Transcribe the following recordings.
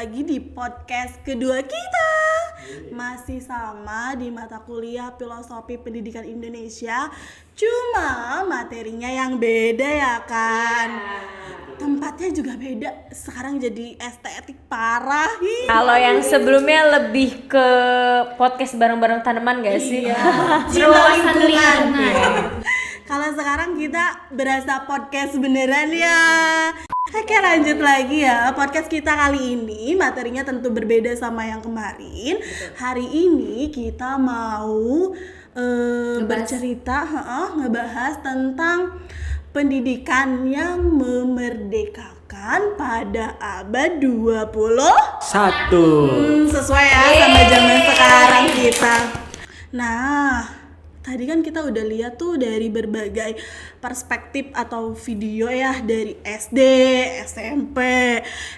lagi di podcast kedua kita. Masih sama di mata kuliah Filosofi Pendidikan Indonesia. Cuma materinya yang beda ya kan. Tempatnya juga beda. Sekarang jadi estetik parah. Kalau yang sebelumnya lebih ke podcast bareng-bareng tanaman gak sih? Iya. Wawasan lingkungan. Kalau sekarang kita berasa podcast beneran ya. Oke, lanjut lagi ya. Podcast kita kali ini materinya tentu berbeda sama yang kemarin. Hari ini kita mau bercerita, ngebahas tentang pendidikan yang memerdekakan pada abad 21. Sesuai ya sama zaman sekarang kita. Nah, tadi kan kita udah lihat tuh dari berbagai perspektif atau video ya, dari SD, SMP,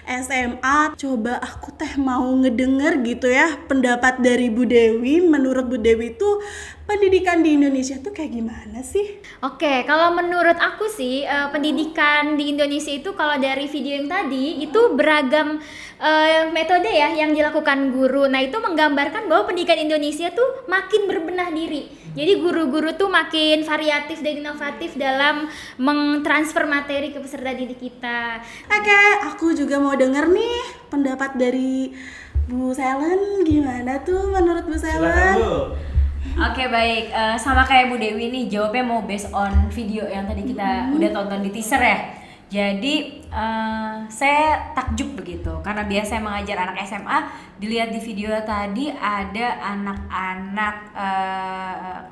SMA. Coba aku mau ngedenger gitu ya pendapat dari Bu Dewi. Menurut Bu Dewi tuh pendidikan di Indonesia tuh kayak gimana sih? Oke, kalau menurut aku sih pendidikan di Indonesia itu kalau dari video yang tadi itu beragam metode ya yang dilakukan guru. Nah, itu menggambarkan bahwa pendidikan Indonesia tuh makin berbenah diri. Jadi guru-guru tuh makin variatif dan inovatif dalam mentransfer materi ke peserta didik kita. Oke, aku juga mau denger nih pendapat dari Bu Selen. Gimana tuh menurut Bu Selen? Silakan, Bu. Oke, baik, sama kayak Bu Dewi nih, jawabnya mau based on video yang tadi kita udah tonton di teaser ya. Jadi saya takjub begitu karena biasa mengajar anak SMA. Dilihat di video tadi ada anak-anak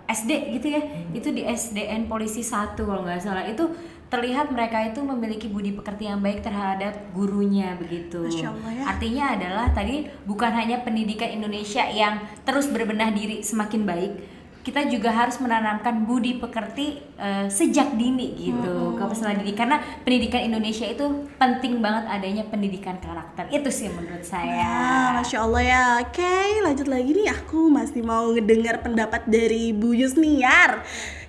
SD gitu ya. Itu di SDN Polisi 1 kalau nggak salah. Itu terlihat mereka itu memiliki budi pekerti yang baik terhadap gurunya begitu. Masya Allah ya. Artinya adalah tadi bukan hanya pendidikan Indonesia yang terus berbenah diri semakin baik, kita juga harus menanamkan budi pekerti sejak dini gitu ke peserta didik, karena pendidikan Indonesia itu penting banget adanya pendidikan karakter. Itu sih menurut saya. Masya Allah ya. Oke, lanjut lagi nih. Aku masih mau ngedengar pendapat dari Bu Yusniar.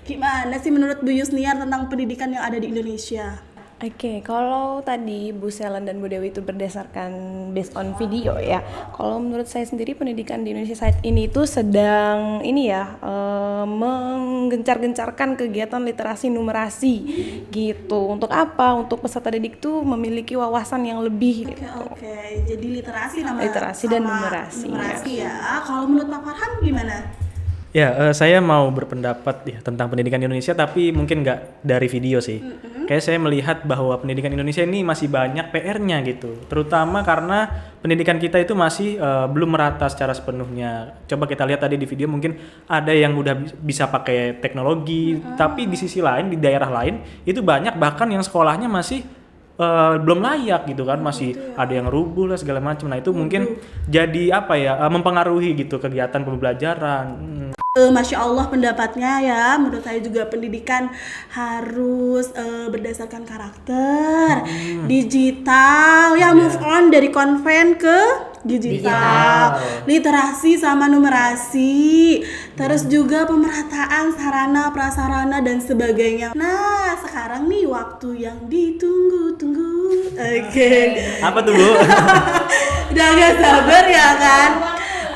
Gimana sih menurut Bu Yusniar tentang pendidikan yang ada di Indonesia? Oke, kalau tadi Bu Selen dan Bu Dewi itu berdasarkan based on video ya. Kalau menurut saya sendiri pendidikan di Indonesia saat ini itu sedang menggencar-gencarkan kegiatan literasi numerasi gitu. Untuk apa? Untuk peserta didik tuh memiliki wawasan yang lebih. Oke. Jadi literasi nama Literasi dan numerasi. Ya. Kalau menurut Pak Farhan gimana? Ya, saya mau berpendapat ya tentang pendidikan Indonesia, tapi mungkin nggak dari video sih. Kayak saya melihat bahwa pendidikan Indonesia ini masih banyak PR-nya gitu, terutama karena pendidikan kita itu masih belum merata secara sepenuhnya. Coba kita lihat tadi di video, mungkin ada yang udah bisa pakai teknologi, tapi di sisi lain, di daerah lain itu banyak bahkan yang sekolahnya masih belum layak gitu kan, masih ada yang rubuh lah segala macam. Nah itu mungkin jadi mempengaruhi gitu kegiatan pembelajaran. Masya Allah pendapatnya ya. Menurut saya juga pendidikan harus berdasarkan karakter, digital ya, move on dari konven ke digital. Literasi sama numerasi, terus juga pemerataan sarana prasarana dan sebagainya. Nah sekarang nih waktu yang ditunggu-tunggu. Oke. Apa tuh, Bu? Udah gak sabar ya kan?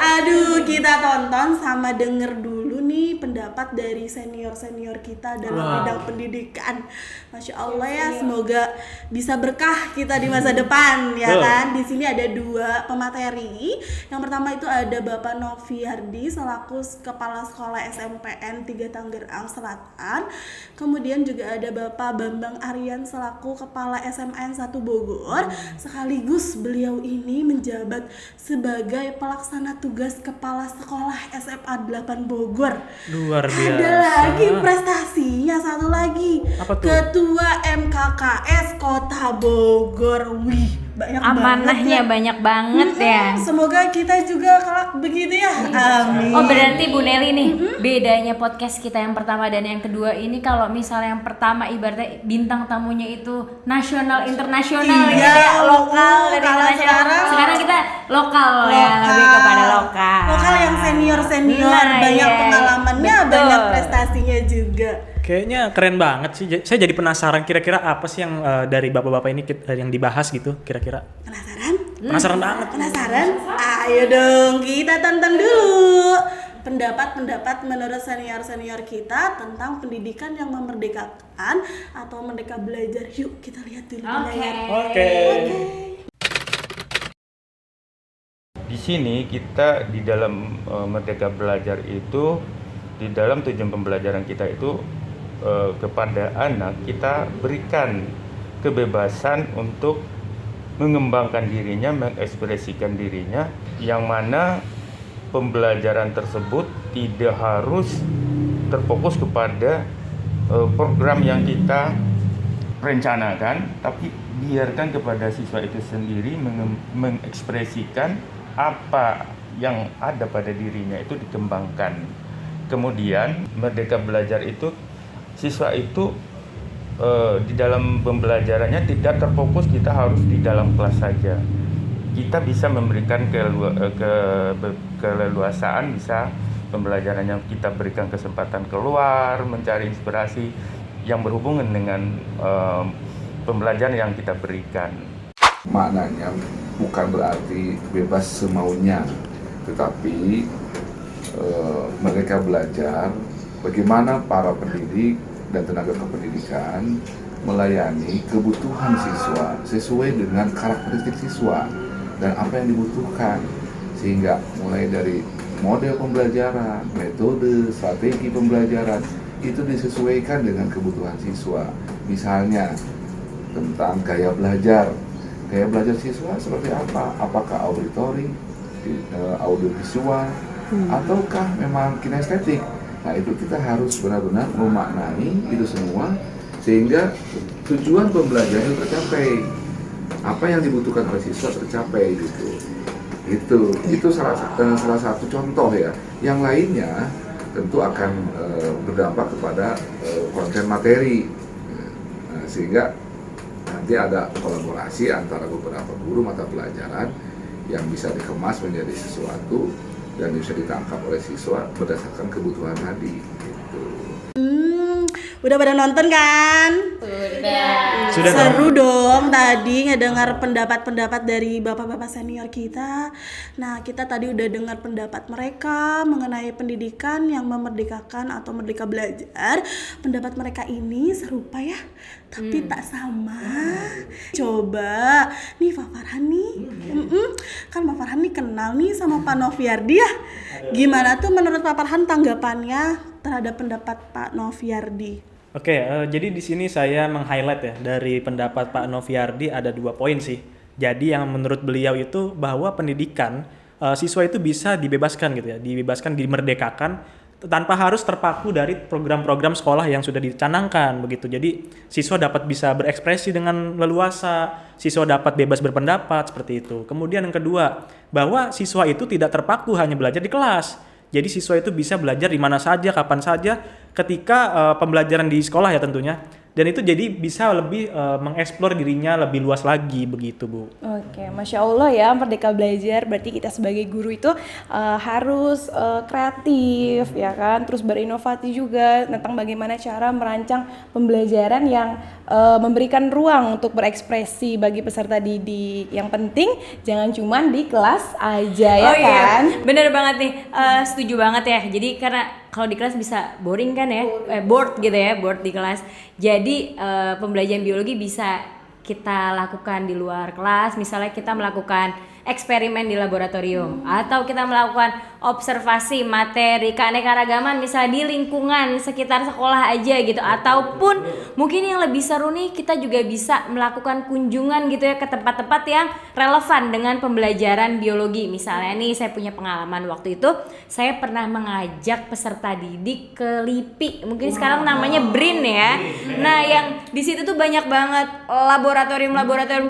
Aduh, kita tonton sama denger dulu nih pendapat dari senior-senior kita dalam bidang pendidikan. Masya Allah ya, semoga bisa berkah kita di masa depan ya kan. Di sini ada 2 pemateri. Yang pertama itu ada Bapak Novi Hardi selaku Kepala Sekolah SMPN 3 Tangerang Selatan. Kemudian juga ada Bapak Bambang Aryan selaku Kepala SMN 1 Bogor. Sekaligus beliau ini menjabat sebagai pelaksana tugas Kepala Sekolah SMA 8 Bogor. Luar biasa. Ada lagi prestasinya satu lagi. Apa tuh? Ketua MKKS Kota Bogor. Wih, banyak Amanahnya banyak banget ya. Semoga kita juga kelak begitu ya. Amin. Oh, berarti Bu Nelly nih, bedanya podcast kita yang pertama dan yang kedua ini, kalau misalnya yang pertama ibaratnya bintang tamunya itu nasional, internasional gitu ya, lokal dan kalau internasional. Sekarang kita lokal ya, lebih kepada lokal. Lokal yang senior-senior, banyak pengalamannya, betul. banyak prestasinya juga. Kayaknya keren banget sih. Saya jadi penasaran kira-kira apa sih yang dari bapak-bapak ini yang dibahas gitu kira-kira. Penasaran? Penasaran banget. Penasaran? Ayo dong, kita tonton dulu pendapat-pendapat menurut senior-senior kita tentang pendidikan yang memerdekakan atau Merdeka Belajar. Yuk kita lihat dulu di layar. Oke. Di sini kita di dalam Merdeka Belajar itu, di dalam tujuan pembelajaran kita itu kepada anak kita berikan kebebasan untuk mengembangkan dirinya, mengekspresikan dirinya, yang mana pembelajaran tersebut tidak harus terfokus kepada program yang kita rencanakan, tapi biarkan kepada siswa itu sendiri mengekspresikan apa yang ada pada dirinya itu dikembangkan. Kemudian Merdeka Belajar itu siswa itu di dalam pembelajarannya tidak terfokus kita harus di dalam kelas saja. Kita bisa memberikan keleluasaan, bisa pembelajarannya kita berikan kesempatan keluar, mencari inspirasi yang berhubungan dengan pembelajaran yang kita berikan. Maknanya bukan berarti bebas semaunya, tetapi mereka belajar bagaimana para pendidik dan tenaga kependidikan melayani kebutuhan siswa sesuai dengan karakteristik siswa dan apa yang dibutuhkan, sehingga mulai dari model pembelajaran, metode, strategi pembelajaran itu disesuaikan dengan kebutuhan siswa. Misalnya tentang gaya belajar siswa seperti apa? Apakah auditory, audiovisual, ataukah memang kinestetik? Nah, itu kita harus benar-benar memaknai itu semua sehingga tujuan pembelajaran tercapai. Apa yang dibutuhkan oleh siswa tercapai gitu. Itu salah satu contoh ya. Yang lainnya tentu akan berdampak kepada konten materi. Nah, sehingga nanti ada kolaborasi antara beberapa guru mata pelajaran yang bisa dikemas menjadi sesuatu dan bisa ditangkap oleh siswa berdasarkan kebutuhan tadi gitu. Udah pada nonton kan? Sudah Seru dong tadi ngedengar pendapat-pendapat dari bapak-bapak senior kita. Nah, kita tadi udah dengar pendapat mereka mengenai pendidikan yang memerdekakan atau Merdeka Belajar. Pendapat mereka ini serupa ya, tapi tak sama. Coba nih Pak Farhan nih, kan Pak Farhan nih kenal nih sama Pak Noviardi ya. Gimana tuh menurut Pak Farhan tanggapannya terhadap pendapat Pak Noviardi? Oke, jadi di sini saya meng-highlight ya dari pendapat Pak Noviardi ada 2 poin sih. Jadi yang menurut beliau itu bahwa pendidikan siswa itu bisa dibebaskan gitu ya, dibebaskan, dimerdekakan tanpa harus terpaku dari program-program sekolah yang sudah dicanangkan begitu. Jadi siswa dapat bisa berekspresi dengan leluasa, siswa dapat bebas berpendapat seperti itu. Kemudian yang kedua, bahwa siswa itu tidak terpaku hanya belajar di kelas. Jadi siswa itu bisa belajar di mana saja, kapan saja, ketika pembelajaran di sekolah ya tentunya. Dan itu jadi bisa lebih mengeksplor dirinya lebih luas lagi begitu, Bu. Oke, Masya Allah ya, Merdeka Belajar berarti kita sebagai guru itu harus kreatif ya kan, terus berinovasi juga tentang bagaimana cara merancang pembelajaran yang memberikan ruang untuk berekspresi bagi peserta didik. Yang penting jangan cuma di kelas aja ya kan. Iya, bener banget nih, setuju banget ya. Jadi karena kalau di kelas bisa boring kan ya, bored gitu ya, bored di kelas. Jadi pembelajaran biologi bisa kita lakukan di luar kelas, misalnya kita melakukan eksperimen di laboratorium atau kita melakukan observasi materi keanekaragaman misalnya di lingkungan sekitar sekolah aja gitu, ataupun mungkin yang lebih seru nih kita juga bisa melakukan kunjungan gitu ya ke tempat-tempat yang relevan dengan pembelajaran biologi. Misalnya nih saya punya pengalaman waktu itu saya pernah mengajak peserta didik ke LIPI, mungkin sekarang namanya BRIN ya. Nah yang di situ tuh banyak banget laboratorium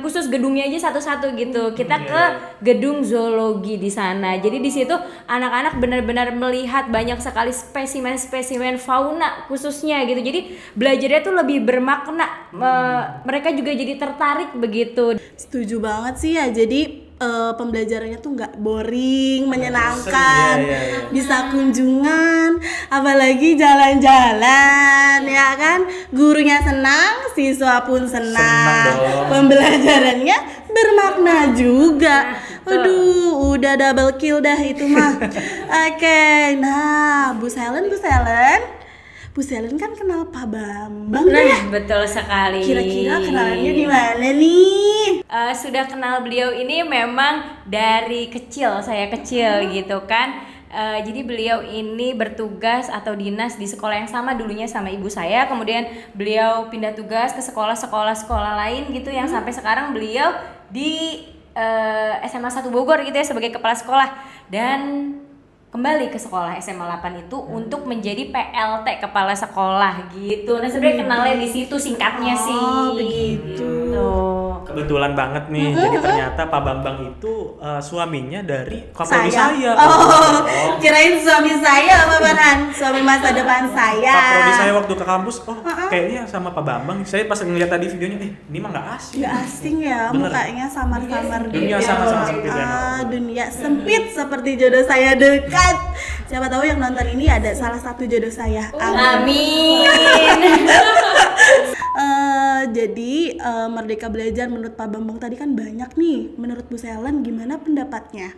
khusus, gedungnya aja satu-satu gitu. Kita ke gedung zoologi di sana. Jadi di situ anak-anak benar-benar melihat banyak sekali spesimen-spesimen fauna khususnya gitu. Jadi belajarnya tuh lebih bermakna. Mereka juga jadi tertarik begitu. Setuju banget sih ya. Jadi pembelajarannya tuh nggak boring, menyenangkan, bisa kunjungan, apalagi jalan-jalan ya kan, gurunya senang, siswa pun senang, pembelajarannya bermakna juga. Aduh, udah double kill dah itu mah. Oke, nah Bu Selen kan kenal Pak Bambang Nah, ya? betul sekali. Kira-kira kenalannya di mana nih? Sudah kenal beliau ini memang dari kecil, saya kecil gitu kan. Jadi beliau ini bertugas atau dinas di sekolah yang sama dulunya sama ibu saya. Kemudian beliau pindah tugas ke sekolah lain gitu yang sampai sekarang beliau di SMA 1 Bogor gitu ya sebagai kepala sekolah, dan kembali ke sekolah SMA 8 itu untuk menjadi PLT kepala sekolah gitu. Nah sebenarnya kenalnya di situ singkatnya sih. Oh, begitu. Gitu. Kebetulan banget nih. Jadi ternyata Pak Bambang itu suaminya dari Kapolri saya. Oh, kirain suami saya apa beneran? Suami masa depan saya. Pak Prodi saya waktu ke kampus, kayaknya sama Pak Bambang. Saya pas ngeliat tadi videonya, ini mah nggak asing. Gak asing ya, Bener. mukanya samar-samar Dunia gitu. sama-sama sempit ya. Dunia sempit seperti jodoh saya dekat. Siapa tahu yang nonton ini ada salah satu jodoh saya. Amin. Jadi Merdeka Belajar menurut Pak Bambang tadi kan banyak nih. Menurut Bu Selen gimana pendapatnya?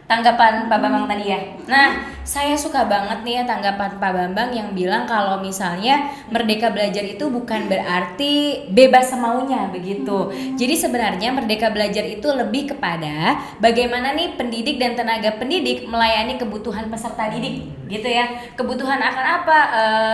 Tanggapan Pak Bambang tadi ya. Nah, saya suka banget nih ya tanggapan Pak Bambang yang bilang kalau misalnya Merdeka Belajar itu bukan berarti bebas semaunya begitu. Jadi sebenarnya Merdeka Belajar itu lebih kepada bagaimana nih pendidik dan tenaga pendidik melayani kebutuhan peserta didik gitu ya. Kebutuhan akan apa?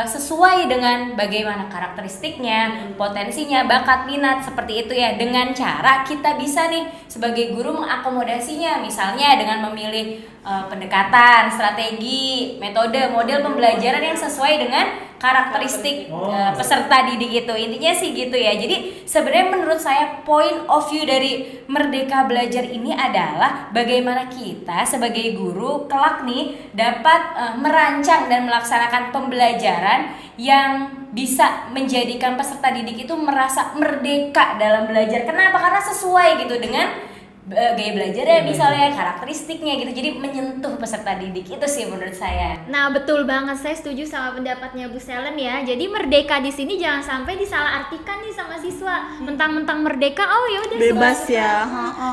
Sesuai dengan bagaimana karakteristiknya, potensinya, bakat, minat seperti itu ya. Dengan cara kita bisa nih sebagai guru mengakomodasinya, misalnya dengan memilih pendekatan, strategi, metode, model pembelajaran yang sesuai dengan karakteristik peserta didik itu. Intinya sih gitu ya. Jadi sebenarnya menurut saya point of view dari Merdeka Belajar ini adalah bagaimana kita sebagai guru kelak nih dapat merancang dan melaksanakan pembelajaran yang bisa menjadikan peserta didik itu merasa merdeka dalam belajar. Kenapa? Karena sesuai gitu dengan gaya belajarnya misalnya, karakteristiknya gitu. Jadi menyentuh peserta didik itu sih menurut saya. Nah betul banget, saya setuju sama pendapatnya Bu Selen ya. Jadi merdeka di sini jangan sampai disalahartikan nih sama siswa. Mentang-mentang merdeka, oh ya udah Bebas suka-suka. ya.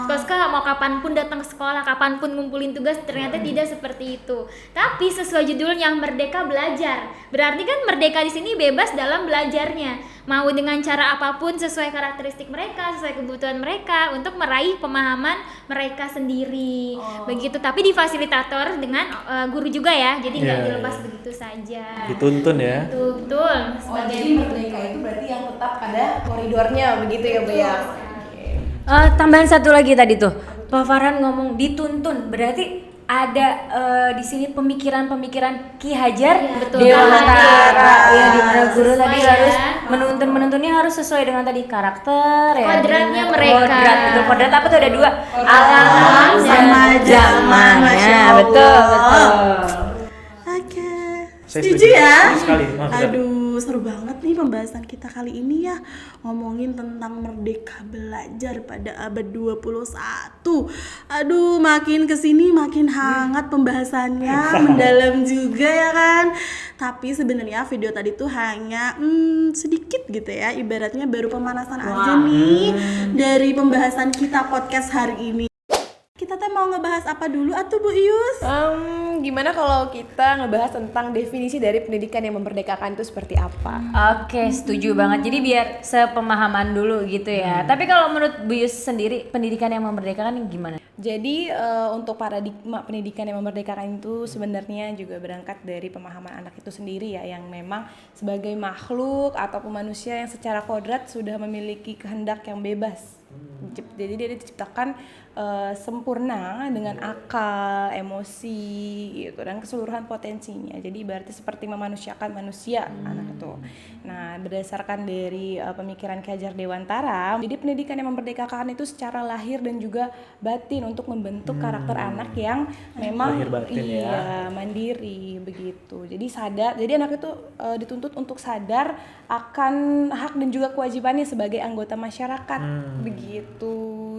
Suka-suka mau kapanpun datang ke sekolah, kapanpun ngumpulin tugas, ternyata tidak seperti itu. Tapi sesuai judulnya Merdeka Belajar. Berarti kan merdeka di sini bebas dalam belajarnya. Mau dengan cara apapun sesuai karakteristik mereka, sesuai kebutuhan mereka untuk meraih pemahaman mereka sendiri. Begitu, tapi difasilitator dengan guru juga ya. Jadi nggak dilepas begitu saja. Dituntun ya. Betul. Jadi merdeka itu berarti yang tetap ada koridornya begitu ya Bu ya. Tambahan satu lagi tadi tuh, Pak Farhan ngomong dituntun, berarti ada di sini pemikiran Ki Hajar Dewantara ya, di mana guru tadi Sesuai harus ya. menuntunnya harus sesuai dengan tadi karakter ya. Kodratnya mereka. Kodrat apa tuh ada dua, alam sama zamannya. Masya Allah. Betul. Oke. Saya Setuju setuju. ya? Sekali. Benar. Aduh, seru banget nih pembahasan kita kali ini ya. Ngomongin tentang Merdeka Belajar pada abad 21. Aduh, makin kesini makin hangat pembahasannya, mendalam juga ya kan. Tapi sebenarnya video tadi tuh hanya sedikit gitu ya. Ibaratnya baru pemanasan aja nih dari pembahasan kita podcast hari ini. Kita teh mau ngebahas apa dulu atuh Bu Ius? Gimana kalau kita ngebahas tentang definisi dari pendidikan yang memerdekakan itu seperti apa? Oke, setuju banget. Jadi biar sepemahaman dulu gitu ya. Tapi kalau menurut Bu Yus sendiri, pendidikan yang memerdekakan gimana? Jadi untuk paradigma pendidikan yang memerdekakan itu sebenarnya juga berangkat dari pemahaman anak itu sendiri ya, yang memang sebagai makhluk ataupun manusia yang secara kodrat sudah memiliki kehendak yang bebas. Jadi dia diciptakan sempurna dengan akal, emosi gitu, dan keseluruhan potensinya. Jadi berarti seperti memanusiakan manusia anak itu. Nah, berdasarkan dari pemikiran Ki Hajar Dewantara, jadi pendidikan yang memerdekakan itu secara lahir dan juga batin untuk membentuk karakter anak yang memang Lahir batin ya. mandiri begitu. Jadi sadar, jadi anak itu dituntut untuk sadar akan hak dan juga kewajibannya sebagai anggota masyarakat begitu.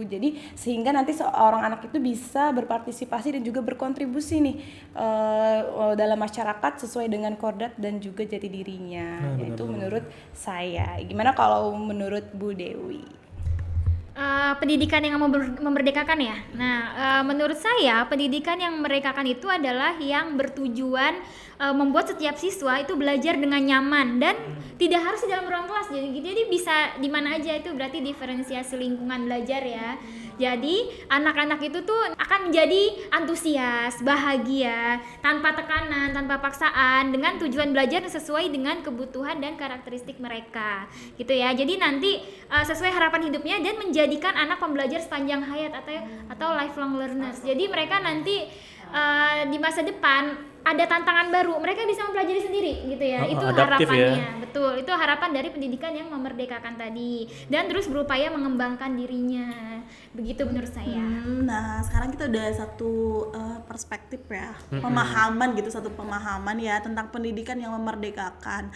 Jadi sehingga nanti seorang anak itu bisa berpartisipasi dan juga berkontribusi nih dalam masyarakat sesuai dengan kodrat dan juga jati dirinya. Itu menurut saya. Gimana kalau menurut Bu Dewi? pendidikan yang memerdekakan ya. Nah, menurut saya pendidikan yang memerdekakan itu adalah yang bertujuan membuat setiap siswa itu belajar dengan nyaman dan tidak harus di dalam ruang kelas. Jadi bisa di mana aja, itu berarti diferensiasi lingkungan belajar ya. Jadi anak-anak itu tuh akan menjadi antusias, bahagia, tanpa tekanan, tanpa paksaan, dengan tujuan belajar sesuai dengan kebutuhan dan karakteristik mereka, gitu ya. Jadi nanti sesuai harapan hidupnya dan menjadikan anak pembelajar sepanjang hayat atau lifelong learners. Jadi mereka nanti di masa depan ada tantangan baru, mereka bisa mempelajari sendiri gitu ya. Itu harapannya ya. Betul, itu harapan dari pendidikan yang memerdekakan tadi, dan terus berupaya mengembangkan dirinya, begitu menurut saya. Nah sekarang kita udah satu perspektif ya, pemahaman gitu, satu pemahaman ya tentang pendidikan yang memerdekakan.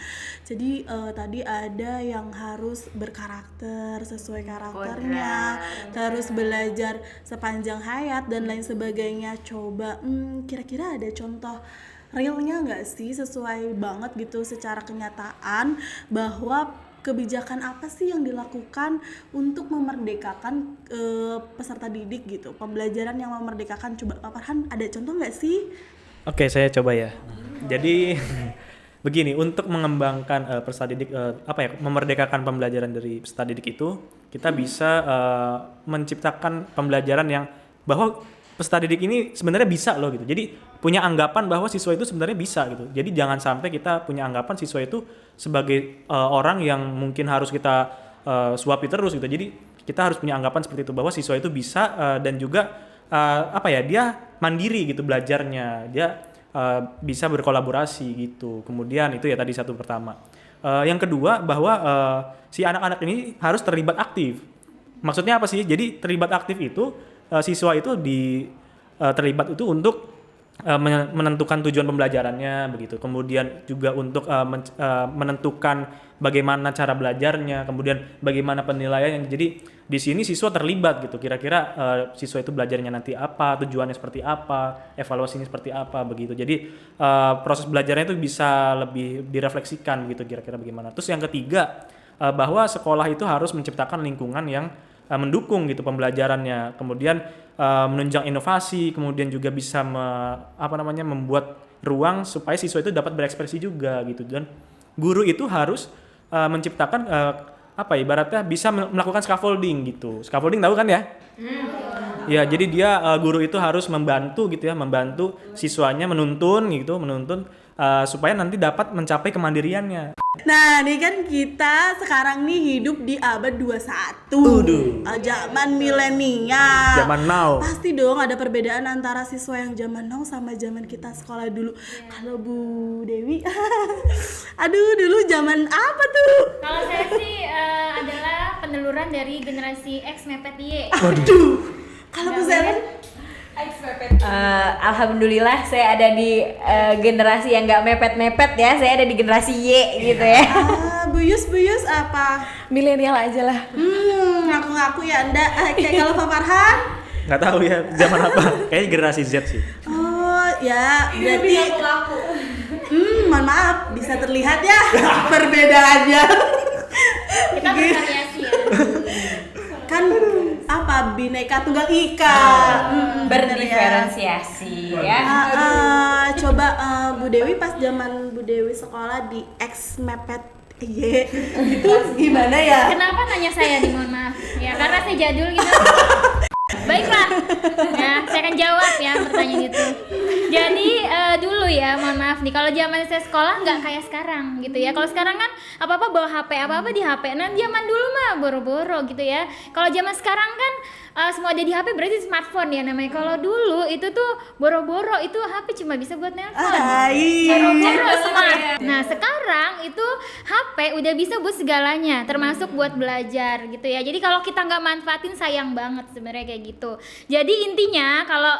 Jadi tadi ada yang harus berkarakter sesuai karakternya, terus belajar sepanjang hayat dan lain sebagainya. Coba kira-kira ada contoh realnya nggak sih, sesuai banget gitu secara kenyataan, bahwa kebijakan apa sih yang dilakukan untuk memerdekakan peserta didik gitu, pembelajaran yang memerdekakan? Coba Pak Farhan, ada contoh nggak sih? Oke, saya coba ya. Jadi begini, untuk mengembangkan peserta didik, memerdekakan pembelajaran dari peserta didik itu, kita bisa menciptakan pembelajaran yang bahwa peserta didik ini sebenarnya bisa loh gitu. Jadi punya anggapan bahwa siswa itu sebenarnya bisa gitu. Jadi jangan sampai kita punya anggapan siswa itu sebagai orang yang mungkin harus kita suapi terus gitu. Jadi kita harus punya anggapan seperti itu, bahwa siswa itu bisa dan juga dia mandiri gitu belajarnya. Dia bisa berkolaborasi gitu. Kemudian itu ya tadi satu pertama. Yang kedua, bahwa si anak-anak ini harus terlibat aktif. Maksudnya apa sih? Jadi terlibat aktif itu siswa itu terlibat itu untuk menentukan tujuan pembelajarannya begitu. Kemudian juga untuk menentukan bagaimana cara belajarnya, kemudian bagaimana penilaiannya. Jadi di sini siswa terlibat gitu. Kira-kira siswa itu belajarnya nanti apa, tujuannya seperti apa, evaluasinya seperti apa begitu. Jadi proses belajarnya itu bisa lebih direfleksikan gitu, kira-kira bagaimana. Terus yang ketiga, bahwa sekolah itu harus menciptakan lingkungan yang mendukung gitu pembelajarannya, kemudian menunjang inovasi, kemudian juga bisa membuat ruang supaya siswa itu dapat berekspresi juga gitu. Dan guru itu harus menciptakan ibaratnya bisa melakukan scaffolding gitu. Scaffolding tahu kan ya? Ya, jadi dia guru itu harus membantu gitu ya, membantu siswanya menuntun supaya nanti dapat mencapai kemandiriannya. Nah, nih kan kita sekarang nih hidup di abad 21. Zaman milenial. Zaman now. Pasti dong ada perbedaan antara siswa yang zaman now sama zaman kita sekolah dulu. Kalau Bu Dewi, aduh dulu zaman apa tuh? Kalau saya sih adalah peneluran dari generasi X mepet Y. Waduh. Kalau Bu Selen? Alhamdulillah saya ada di generasi yang nggak mepet-mepet ya. Saya ada di generasi Y gitu ya. Buyus apa? Milenial aja lah. Ngaku-ngaku ya Anda. Kayak kalau Pak Farhan? Nggak tahu ya zaman apa. Kayaknya generasi Z sih. Oh ya, berarti mohon maaf, bisa terlihat ya perbedaannya. Kita bervariasi ya. Kan Bhinneka Tunggal Ika. Berdiferensiasi ya. Coba Bu Dewi, pas zaman Bu Dewi sekolah di X mepet itu gimana ya? Kenapa nanya saya nih, mohon maaf ya, karena saya jadul gitu. Baiklah, ya saya akan jawab ya pertanyaan itu. Jadi dulu ya, mohon maaf nih, kalau zaman saya sekolah nggak kayak sekarang gitu ya. Kalau sekarang kan apa-apa bawa HP, apa-apa di HP. Nah zaman dulu mah boro-boro gitu ya. Kalau zaman sekarang kan semua ada di HP, berarti smartphone ya namanya. Kalau dulu itu tuh boro-boro, itu HP cuma bisa buat nelpon. Boro-boro smart. Nah sekarang itu HP udah bisa buat segalanya, termasuk buat belajar gitu ya. Jadi kalau kita nggak manfaatin sayang banget sebenarnya kayak gitu. Jadi intinya kalau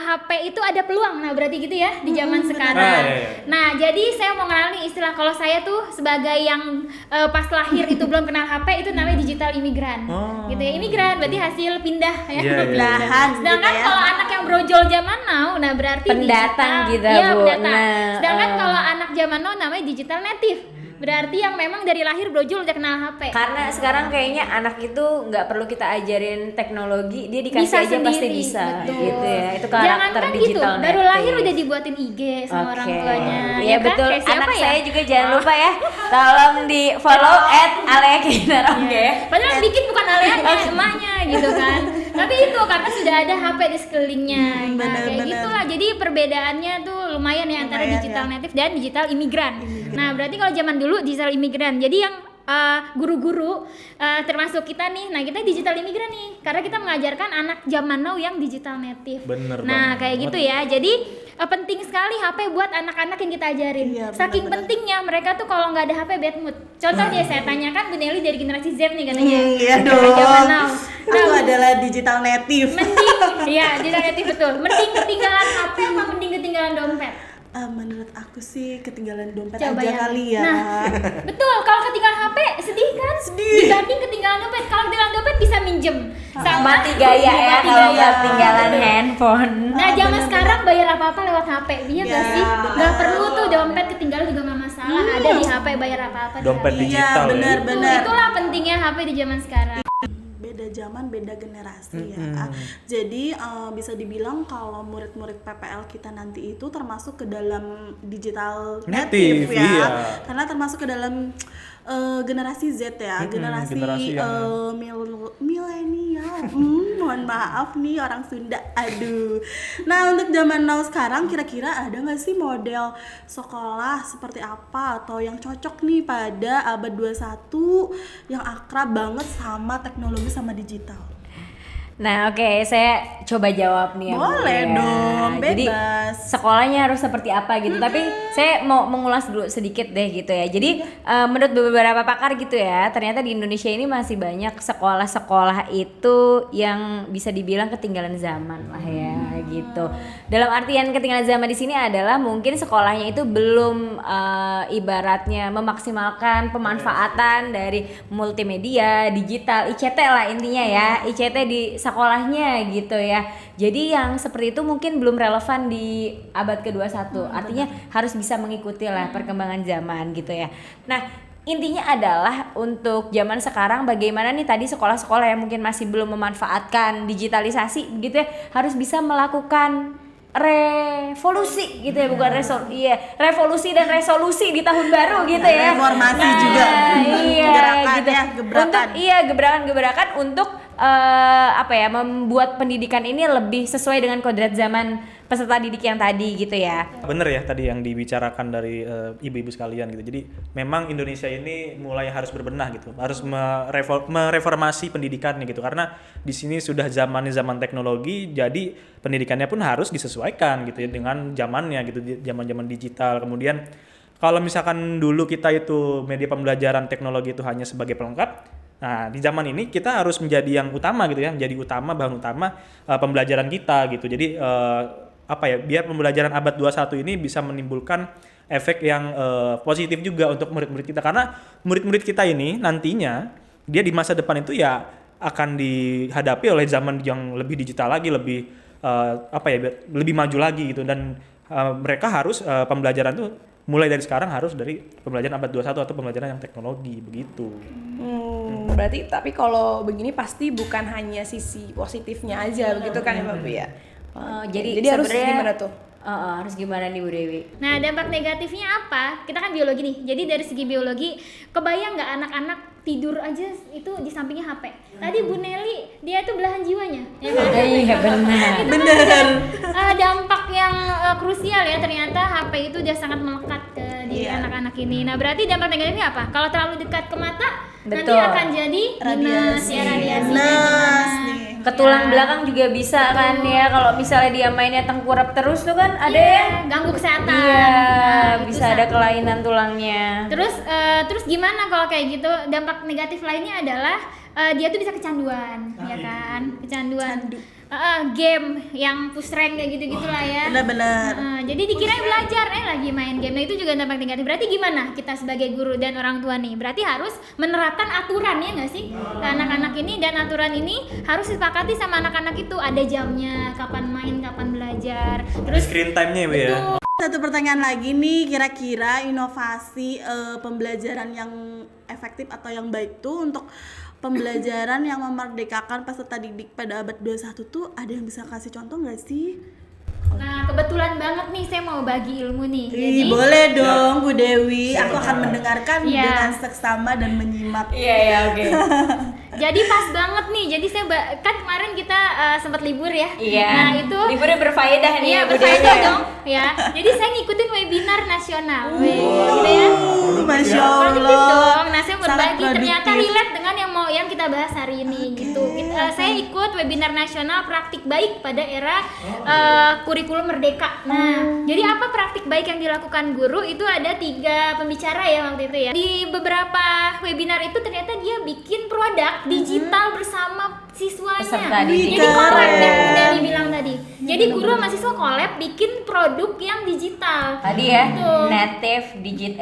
HP itu ada peluang, nah berarti gitu ya di zaman sekarang. Nah jadi saya mau kenalin istilah, kalau saya tuh sebagai yang pas lahir itu belum kenal HP, itu namanya digital imigran. Gitu ya, imigran berarti hasil pindah ya, pindahan. Sedangkan gitu ya. kalau anak yang brojol zaman now, nah berarti Pendatang digital. gitu, Iya, Bu. pendatang. Nah, Sedangkan kalau anak zaman now namanya digital native. berarti yang memang dari lahir brojol udah kenal HP. Karena sekarang kayaknya anak itu nggak perlu kita ajarin teknologi, dia dikasih Bisa aja sendiri, pasti bisa, betul. gitu ya. Itu karakter Jangankan gitu, digital baru native. lahir udah dibuatin IG sama orang tuanya. Iya ya kan? betul. Kayak siapa Anak ya? saya juga jangan lupa ya, tolong di follow @alekinar, oke. Padahal yang bikin bukan Aleanya, emaknya gitu kan. Tapi itu karena sudah ada HP di sekelilingnya. Nah, kayak bener. gitulah. Jadi perbedaannya tuh lumayan ya antara Lumayan digital ya. native dan digital imigran. Nah, berarti kalau zaman dulu digital imigran. Jadi yang guru-guru termasuk kita nih. Nah, kita digital imigran nih. Karena kita mengajarkan anak zaman now yang digital native. Bener Nah, banget. kayak gitu ya. Jadi penting sekali HP buat anak-anak yang kita ajarin. Iya, Saking benar-benar. pentingnya mereka tuh kalau nggak ada HP bad mood. Contoh deh saya tanyakan Bu Nelly dari generasi Z nih katanya. Iya Dari dong. zaman now. Aku adalah digital native. Mending, iya digital native betul. Mending ketinggalan HP apa mending ketinggalan dompet? Menurut aku sih ketinggalan dompet Coba aja bayangin. kali ya. Nah, betul. Kalau ketinggalan HP sedih kan? Sedih. Dibanding ketinggalan dompet. Kalau ketinggalan dompet bisa minjem. Mati gaya ya Mati kalau gaya. nggak ketinggalan handphone. Nah, zaman sekarang bayar apa-apa lewat HP. Iya nggak Ya, sih? benar. Nggak perlu tuh dompet ketinggalan juga nggak masalah. Ada di HP bayar apa-apa di Dompet HP. digital Iya, ya. benar-benar. Itulah pentingnya HP di zaman sekarang. Beda zaman, beda generasi ya. Jadi bisa dibilang kalau murid-murid PPL kita nanti itu termasuk ke dalam digital native Native, ya. iya. Karena termasuk ke dalam generasi Z ya, generasi generasi yang- milenial. Mohon maaf nih orang Sunda. Aduh. Nah, untuk zaman now sekarang kira-kira ada nggak sih model sekolah seperti apa atau yang cocok nih pada abad 21 yang akrab banget sama teknologi sama digital? Nah, oke, saya coba jawab nih ya. Bu, Boleh ya. dong, Jadi bebas. sekolahnya harus seperti apa gitu. Tapi saya mau mengulas dulu sedikit deh gitu ya. Jadi menurut beberapa pakar gitu ya, ternyata di Indonesia ini masih banyak sekolah-sekolah itu yang bisa dibilang ketinggalan zaman lah ya gitu. Dalam artian ketinggalan zaman di sini adalah mungkin sekolahnya itu belum ibaratnya memaksimalkan pemanfaatan dari multimedia, digital, ICT lah intinya ya. ICT di sekolahnya gitu ya. Jadi yang seperti itu mungkin belum relevan di abad ke-21. Artinya harus bisa mengikuti lah perkembangan zaman gitu ya. Nah, intinya adalah untuk zaman sekarang bagaimana nih tadi sekolah-sekolah yang mungkin masih belum memanfaatkan digitalisasi gitu ya, harus bisa melakukan revolusi gitu ya, bukan revolusi dan resolusi di tahun baru gitu ya. Reformasi juga. Iya, Gerakan gitu. ya, gebrakan. Untuk gebrakan-gebrakan untuk membuat pendidikan ini lebih sesuai dengan kodrat zaman peserta didik yang tadi gitu ya. Bener ya tadi yang dibicarakan dari ibu-ibu sekalian gitu. Jadi memang Indonesia ini mulai harus berbenah gitu, harus mereformasi pendidikannya gitu. Karena di sini sudah zaman teknologi, jadi pendidikannya pun harus disesuaikan gitu ya dengan zamannya gitu, zaman digital. Kemudian kalau misalkan dulu kita itu media pembelajaran teknologi itu hanya sebagai pelengkap. Nah, di zaman ini kita harus menjadi yang utama gitu ya, menjadi bahan utama pembelajaran kita gitu. Jadi biar pembelajaran abad 21 ini bisa menimbulkan efek yang positif juga untuk murid-murid kita, karena murid-murid kita ini nantinya dia di masa depan itu ya akan dihadapi oleh zaman yang lebih digital lagi, lebih lebih maju lagi gitu, dan mereka harus pembelajaran tuh mulai dari sekarang harus dari pembelajaran abad 21 atau pembelajaran yang teknologi begitu. Berarti tapi kalau begini pasti bukan hanya sisi positifnya aja begitu kan ya Mbak Bu ya? Jadi harus sebenarnya, gimana tuh? Harus gimana nih Bu Dewi? Nah, dampak negatifnya apa? Kita kan biologi nih. Jadi dari segi biologi, kebayang nggak anak-anak tidur aja itu di sampingnya HP. Tadi Bu Nelly dia tuh belahan jiwanya, ya kan? Iya benar. Bener. Dampak yang krusial ya, ternyata HP itu udah sangat melekat ke diri anak-anak ini. Nah, berarti dampak negatifnya apa? Kalau terlalu dekat ke mata, nanti Betul. akan jadi radiasi. nih. Ke tulang belakang juga bisa kan ya, kalau misalnya dia mainnya tengkurap terus tuh kan ada ya. Ganggu kesehatan. Iya, Nah, itu bisa ada kelainan tulangnya. Terus gimana kalau kayak gitu? Dampak negatif lainnya adalah dia tuh bisa kecanduan, ya kan? Kecanduan. Game yang push rank kayak gitu-gitu lah ya. Bener-bener. Jadi dikira belajar, lagi main game. Nah, itu juga dampak negatif. Berarti gimana kita sebagai guru dan orang tua nih? Berarti harus menerapkan aturan ya nggak sih ke anak-anak ini, dan aturan ini harus disepakati sama anak-anak itu, ada jamnya, kapan main, kapan belajar. Terus Screen time-nya Bu ya. Satu pertanyaan lagi nih, kira-kira inovasi pembelajaran yang efektif atau yang baik tuh untuk pembelajaran yang memerdekakan peserta didik pada abad 21 tuh ada yang bisa kasih contoh nggak sih? Nah, kebetulan banget nih saya mau bagi ilmu nih. Ih, boleh dong Bu Dewi, aku akan mendengarkan Iya. dengan seksama dan menyimak. Iya, oke. Jadi pas banget nih. Jadi saya kan kemarin kita sempat libur ya. Iya. Nah, itu liburnya berfaedah nih iya Bu berfaedah Dewi. dong ya. Jadi saya ngikutin webinar nasional. Gitu ya. Masya Produktif Allah. dong. Nah, saya Sangat berbagi ternyata produktif. relate dengan yang kita bahas hari ini gitu. Saya ikut webinar nasional praktik baik pada era kurikulum merdeka. Nah, jadi apa praktik baik yang dilakukan guru itu ada 3 pembicara ya waktu itu ya. Di beberapa webinar itu ternyata dia bikin produk digital bersama siswanya. Peserta didik. Jadi collab yang Keren. udah dibilang tadi. Jadi guru sama siswa collab bikin produk yang digital. Tadi ya, Gitu. native,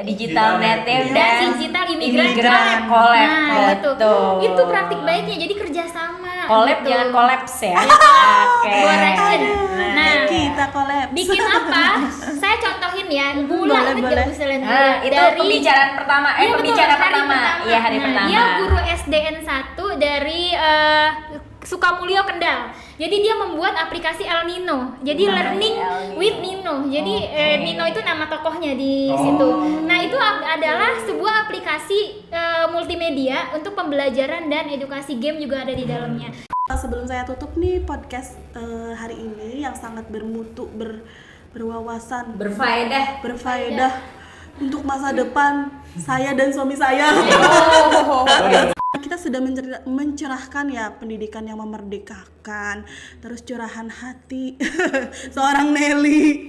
digital native dan Digital imigran imigran collab. Nah, gitu. Betul. Itu praktik baiknya. Jadi kerjasama. Collab gitu. jangan kolaps ya. Oke. Correction. Nah, Kita collab. bikin apa? Saya contohin ya. Gula Boleh, inget boleh. gak Bu Selen? Nah, itu Dari- pembicaraan pertama. Iya, betul, Pembicara hari pertama. Iya, hari Nah, pertama. Dia guru SDN 1 dari Sukamulyo Kendal. Jadi dia membuat aplikasi El Nino. Jadi learning with Nino. Jadi Nino itu nama tokohnya di situ. Nah, itu adalah sebuah aplikasi multimedia untuk pembelajaran dan edukasi game juga ada di dalamnya. Sebelum saya tutup nih podcast hari ini yang sangat bermutu, berwawasan, berfaedah untuk masa depan saya dan suami saya. Kita sudah mencerahkan ya pendidikan yang memerdekakan, terus curahan hati seorang Nelly.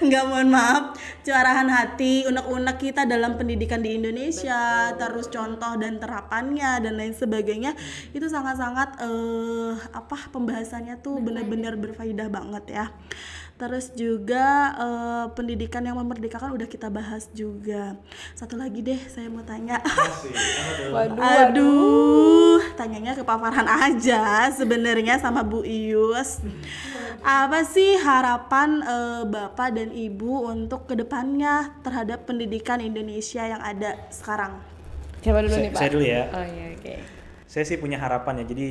Nggak, mohon maaf, curahan hati unek-unek kita dalam pendidikan di Indonesia, terus contoh dan terapannya dan lain sebagainya. Itu sangat-sangat pembahasannya tuh benar-benar berfaedah banget ya. Terus juga pendidikan yang memerdekakan udah kita bahas juga. Satu lagi deh saya mau tanya. Aduh, tanyanya ke Pak Farhan aja sebenarnya sama Bu Ius. Apa sih harapan Bapak dan Ibu untuk kedepannya terhadap pendidikan Indonesia yang ada sekarang? Siapa dulu nih Pak? Saya dulu ya. Oh iya, oke. Saya sih punya harapan ya, jadi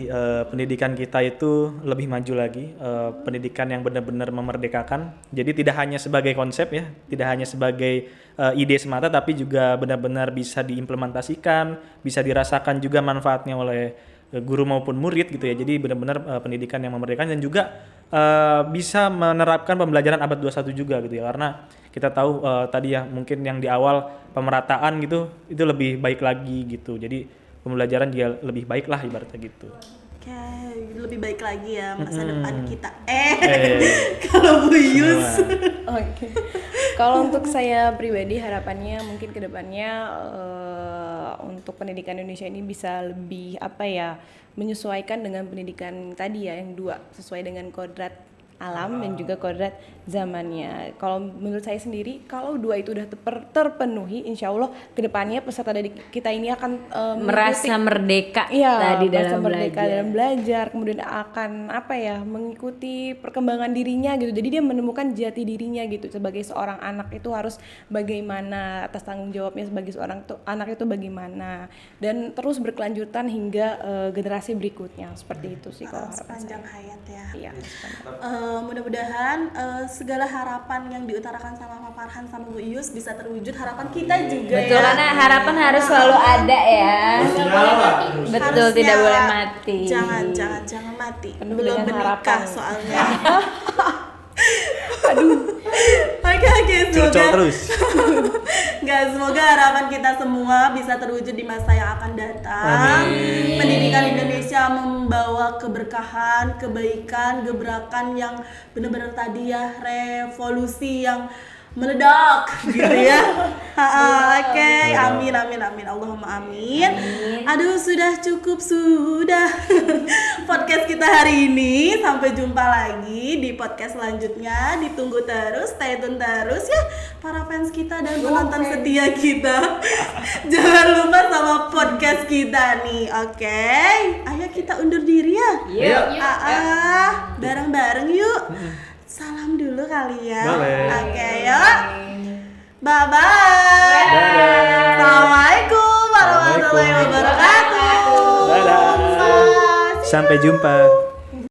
pendidikan kita itu lebih maju lagi, pendidikan yang benar-benar memerdekakan. Jadi tidak hanya sebagai konsep ya, tidak hanya sebagai ide semata, tapi juga benar-benar bisa diimplementasikan, bisa dirasakan juga manfaatnya oleh guru maupun murid gitu ya. Jadi benar-benar pendidikan yang memerdekakan dan juga bisa menerapkan pembelajaran abad 21 juga gitu ya. Karena kita tahu tadi ya mungkin yang di awal pemerataan gitu, itu lebih baik lagi gitu. Jadi pembelajaran dia lebih baik lah ibaratnya gitu. Oke, lebih baik lagi ya masa depan kita. Kalau Bu Yus. Oke. Kalau untuk saya pribadi harapannya mungkin kedepannya untuk pendidikan Indonesia ini bisa lebih menyesuaikan dengan pendidikan tadi ya yang 2, sesuai dengan kodrat alam dan juga kodrat zamannya. Kalau menurut saya sendiri, kalau 2 itu udah terpenuhi, insya Allah kedepannya peserta didik kita ini akan Merasa merdeka merasa tadi dalam merdeka belajar. dalam belajar, kemudian akan mengikuti perkembangan dirinya gitu. Jadi dia menemukan jati dirinya gitu. Sebagai seorang anak itu harus bagaimana, atas tanggung jawabnya sebagai seorang anak itu bagaimana, dan terus berkelanjutan hingga generasi berikutnya. Seperti itu sih kalau harapan Sepanjang saya. hayat ya. Iya. Mudah-mudahan segala harapan yang diutarakan sama Pak Farhan sama Bu Ius bisa terwujud, harapan kita juga. Betul, ya. karena harapan harus selalu ada ya. Betul, Harusnya tidak boleh mati. Jangan mati. Penuh Belum dengan menikah harapan. soalnya. Oke, Curcol semoga terus. semoga harapan kita semua bisa terwujud di masa yang akan datang. Amin. Pendidikan Indonesia membawa keberkahan, kebaikan, gebrakan yang benar-benar tadi ya, revolusi yang meledak gitu ya. Oke, amin. Allahumma amin. Aduh, sudah cukup podcast kita hari ini. Sampai jumpa lagi di podcast selanjutnya. Ditunggu terus, stay tune terus ya para fans kita dan penonton setia kita. Jangan lupa sama podcast kita nih. Oke, ayo kita undur diri ya. Yuk. Bareng-bareng yuk. salam dulu kali ya. Boleh. Oke, yuk. Bye-bye. Assalamualaikum warahmatullahi wabarakatuh. Dadah. Bye. Sampai jumpa.